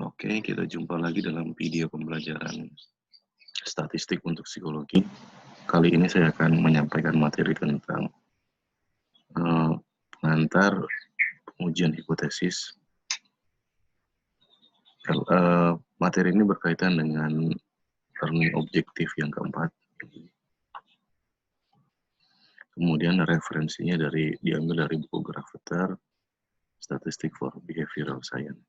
Oke, kita jumpa lagi dalam video pembelajaran statistik untuk psikologi. Kali ini saya akan menyampaikan materi tentang pengantar pengujian hipotesis. Materi ini berkaitan dengan learning objektif yang keempat. Kemudian referensinya diambil dari buku Gravatar, Statistic for Behavioral Science.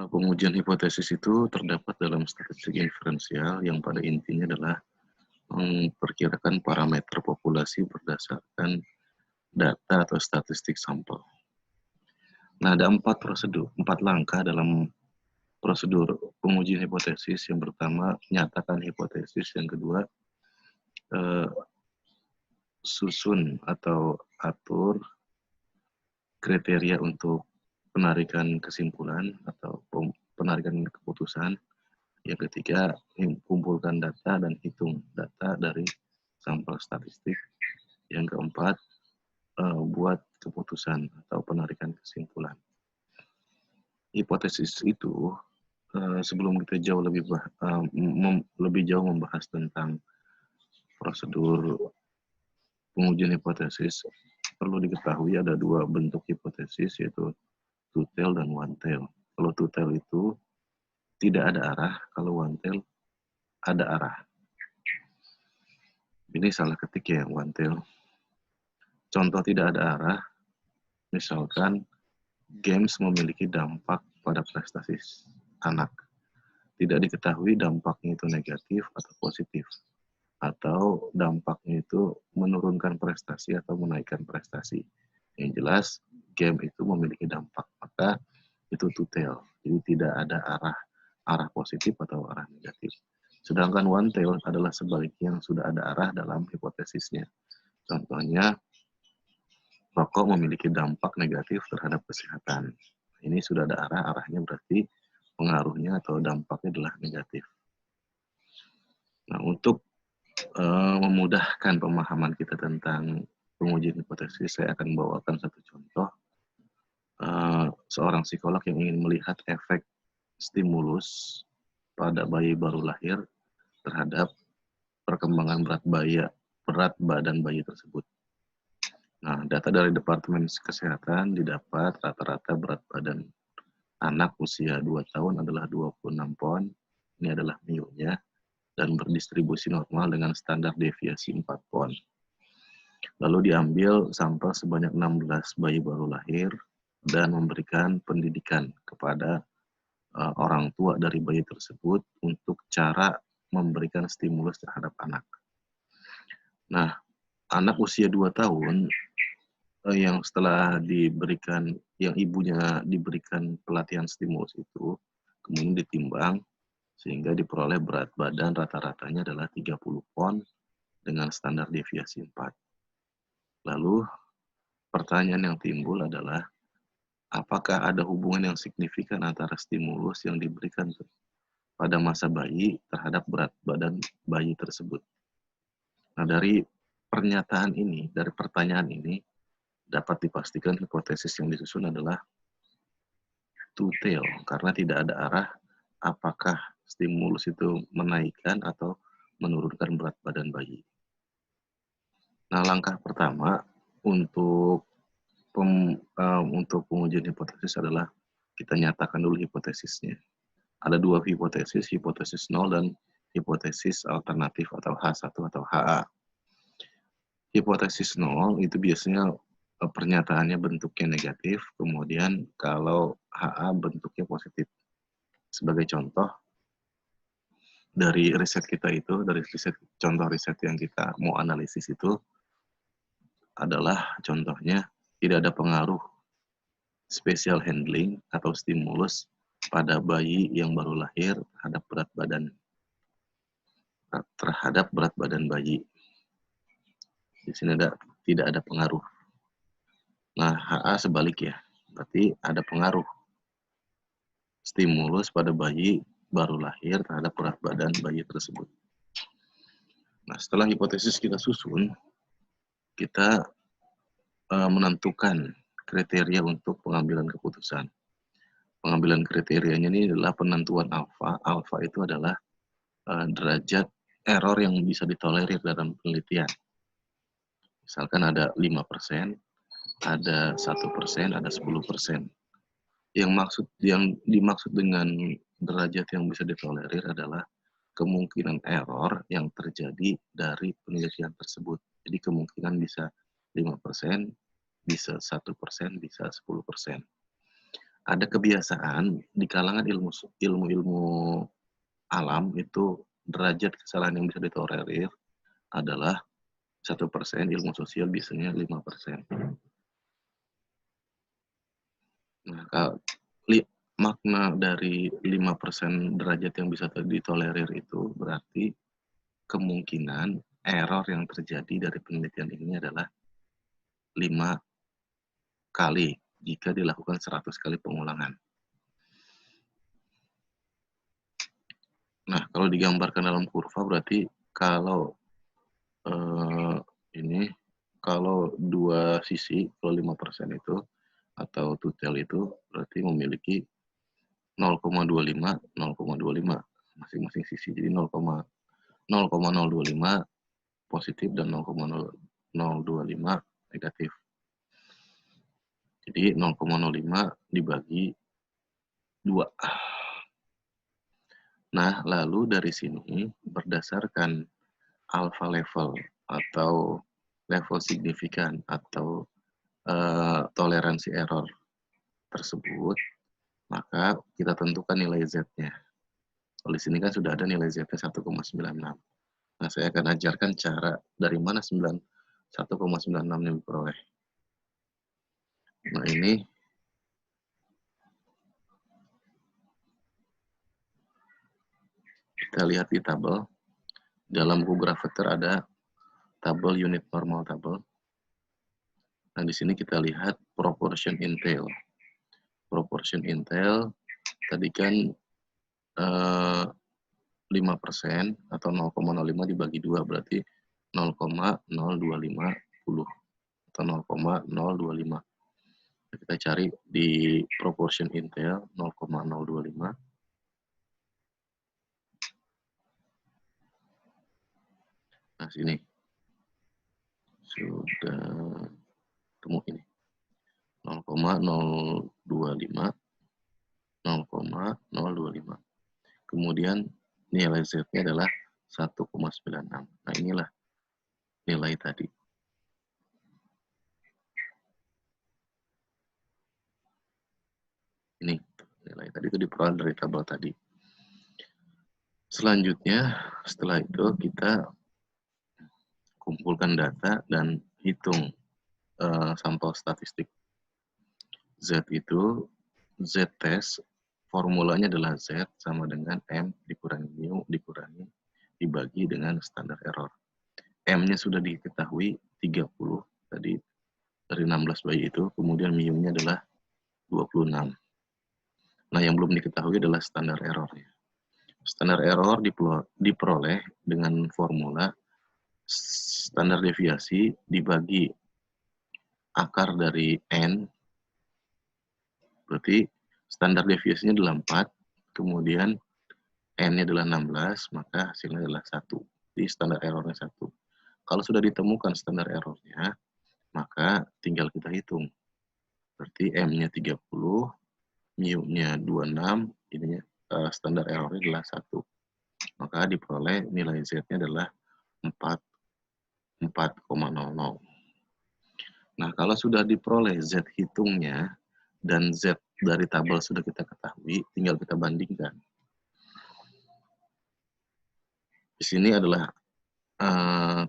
Pengujian hipotesis itu terdapat dalam statistik inferensial yang pada intinya adalah memperkirakan parameter populasi berdasarkan data atau statistik sampel. Nah, ada 4 langkah dalam prosedur pengujian hipotesis. Yang pertama, nyatakan hipotesis. Yang kedua, susun atau atur kriteria untuk penarikan kesimpulan atau penarikan keputusan. Yang ketiga, kumpulkan data dan hitung data dari sampel statistik. Yang keempat, buat keputusan atau penarikan kesimpulan. Hipotesis itu, sebelum kita lebih jauh membahas tentang prosedur pengujian hipotesis, perlu diketahui ada 2 bentuk hipotesis, yaitu two-tail dan one-tail. Kalau two-tail itu tidak ada arah, kalau one-tail ada arah. Ini salah ketik ya, one-tail. Contoh tidak ada arah, misalkan games memiliki dampak pada prestasi anak. Tidak diketahui dampaknya itu negatif atau positif. Atau dampaknya itu menurunkan prestasi atau menaikkan prestasi. Yang jelas, game itu memiliki dampak, maka itu two-tail. Jadi tidak ada arah positif atau arah negatif. Sedangkan one-tail adalah sebaliknya, yang sudah ada arah dalam hipotesisnya. Contohnya, rokok memiliki dampak negatif terhadap kesehatan. Ini sudah ada arahnya berarti pengaruhnya atau dampaknya adalah negatif. Nah, untuk memudahkan pemahaman kita tentang pengujian hipotesis, saya akan membawakan satu contoh. Seorang psikolog yang ingin melihat efek stimulus pada bayi baru lahir terhadap perkembangan berat badan bayi tersebut. Nah, data dari Departemen Kesehatan didapat rata-rata berat badan anak usia 2 tahun adalah 26 pon. Ini adalah MIU-nya dan berdistribusi normal dengan standar deviasi 4 pon. Lalu diambil sampel sebanyak 16 bayi baru lahir dan memberikan pendidikan kepada orang tua dari bayi tersebut untuk cara memberikan stimulus terhadap anak. Nah, anak usia 2 tahun yang setelah yang ibunya diberikan pelatihan stimulus itu, kemudian ditimbang, sehingga diperoleh berat badan rata-ratanya adalah 30 pon dengan standar deviasi 4. Lalu, pertanyaan yang timbul adalah, apakah ada hubungan yang signifikan antara stimulus yang diberikan pada masa bayi terhadap berat badan bayi tersebut? Nah, dari pertanyaan ini, dapat dipastikan hipotesis yang disusun adalah two-tail, karena tidak ada arah apakah stimulus itu menaikkan atau menurunkan berat badan bayi. Nah, langkah pertama untuk pengujian hipotesis adalah kita nyatakan dulu hipotesisnya. Ada 2 hipotesis 0 dan hipotesis alternatif atau H1 atau HA. Hipotesis 0 itu biasanya pernyataannya bentuknya negatif, kemudian kalau HA bentuknya positif. Sebagai contoh, dari contoh riset yang kita mau analisis itu adalah contohnya tidak ada pengaruh special handling atau stimulus pada bayi yang baru lahir terhadap berat badan bayi. Di sini tidak ada pengaruh. Nah, HA sebalik ya, berarti ada pengaruh stimulus pada bayi baru lahir terhadap berat badan bayi tersebut. Nah, setelah hipotesis kita susun, kita menentukan kriteria untuk pengambilan keputusan. Pengambilan kriterianya ini adalah penentuan alfa. Alfa itu adalah derajat error yang bisa ditolerir dalam penelitian. Misalkan ada 5%, ada 1%, ada 10%. Yang dimaksud dengan derajat yang bisa ditolerir adalah kemungkinan error yang terjadi dari penelitian tersebut. Jadi kemungkinan bisa 5%, bisa 1%, bisa 10%. Ada kebiasaan di kalangan ilmu alam itu derajat kesalahan yang bisa ditolerir adalah 1%, ilmu sosial biasanya 5%. Nah, makna dari 5% derajat yang bisa ditolerir itu berarti kemungkinan error yang terjadi dari penelitian ini adalah 5 kali jika dilakukan 100 kali pengulangan. Nah, kalau digambarkan dalam kurva berarti kalau kalau dua sisi, kalau 5% itu atau tutel itu berarti memiliki 0,25, 0,25 masing-masing sisi. Jadi 0,025 positif dan 0,025 negatif. Jadi 0,05 dibagi 2. Nah, lalu dari sini berdasarkan alpha level atau level signifikan atau toleransi error tersebut, maka kita tentukan nilai Z-nya. Kalau di sini kan sudah ada nilai Z-nya 1,96. Nah, saya akan ajarkan cara dari mana 1,96 yang diperoleh. Nah, ini kita lihat di tabel. Dalam Google Grapher ada tabel unit normal tabel. Nah, di sini kita lihat proportion intel. Proportion intel tadi kan 5% atau 0,05 dibagi 2 berarti 0,025 atau 0,025. Kita cari di proportion intel 0,025. Nah, sini sudah temu ini 0,025, 0,025. Kemudian nilai Z-nya adalah 1,96. Nah, inilah nilai tadi. Ini nilai tadi itu diperoleh dari tabel tadi. Selanjutnya, setelah itu kita kumpulkan data dan hitung sampel statistik. Z itu, Z test, formulanya adalah Z sama dengan M dikurangi mu dikurangi dibagi dengan standar error. M-nya sudah diketahui 30 tadi dari 16 bayi itu, kemudian mu-nya adalah 26. Nah, yang belum diketahui adalah standar errornya. Standar error diperoleh dengan formula standar deviasi dibagi akar dari N, berarti standar deviasinya adalah 4, kemudian N-nya adalah 16, maka hasilnya adalah 1. Jadi standar errornya 1. Kalau sudah ditemukan standar errornya, maka tinggal kita hitung. Berarti M-nya 30, mu-nya 26, ininya standar errornya adalah 1. Maka diperoleh nilai Z-nya adalah 4,00. Nah, kalau sudah diperoleh Z hitungnya dan Z dari tabel sudah kita ketahui, tinggal kita bandingkan. Di sini adalah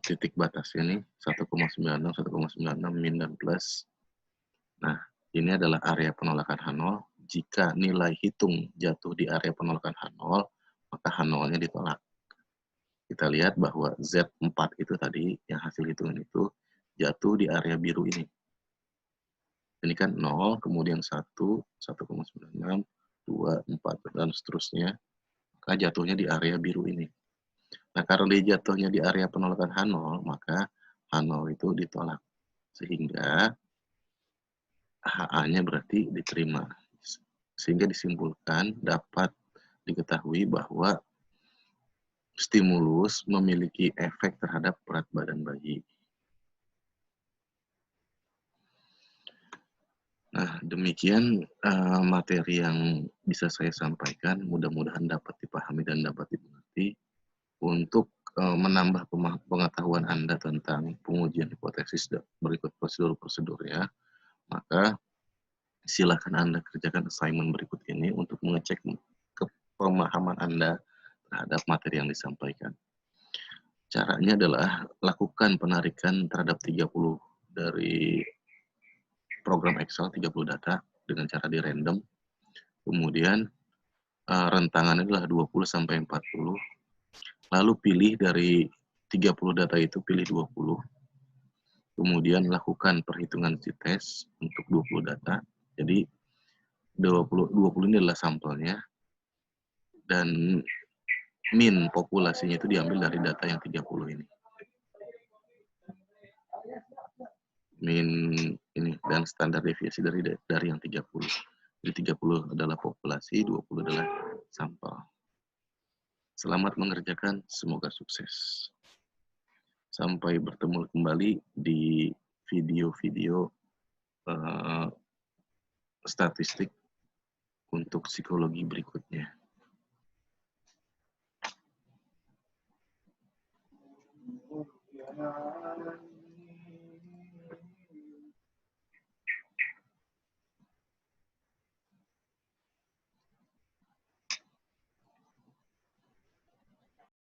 titik batas ini 1,96, 1,96 min dan plus. Nah, ini adalah area penolakan H0. Jika nilai hitung jatuh di area penolakan H0, maka H0-nya ditolak. Kita lihat bahwa Z4 itu tadi, yang hasil hitungan itu, jatuh di area biru ini. Ini kan 0, kemudian 1, 1,96, 2, 4, dan seterusnya. Maka jatuhnya di area biru ini. Nah, karena dia jatuhnya di area penolakan H0, maka H0 itu ditolak. Sehingga HA-nya berarti diterima. Sehingga disimpulkan dapat diketahui bahwa stimulus memiliki efek terhadap berat badan bayi. Nah, demikian materi yang bisa saya sampaikan. Mudah-mudahan dapat dipahami dan dapat dimengerti. Untuk menambah pengetahuan Anda tentang pengujian hipotesis berikut prosedur-prosedurnya, maka silakan Anda kerjakan assignment berikut ini untuk mengecek pemahaman Anda terhadap materi yang disampaikan. Caranya adalah lakukan penarikan terhadap 30 dari program Excel, 30 data dengan cara di random. Kemudian rentangannya adalah 20 sampai 40. Lalu pilih dari 30 data itu, pilih 20. Kemudian lakukan perhitungan t-test untuk 20 data. Jadi 20 ini adalah sampelnya, dan min populasinya itu diambil dari data yang 30 ini. Min ini dan standar deviasi dari yang 30. Jadi 30 adalah populasi, 20 adalah sampel. Selamat mengerjakan, semoga sukses. Sampai bertemu kembali di video-video statistik untuk psikologi berikutnya.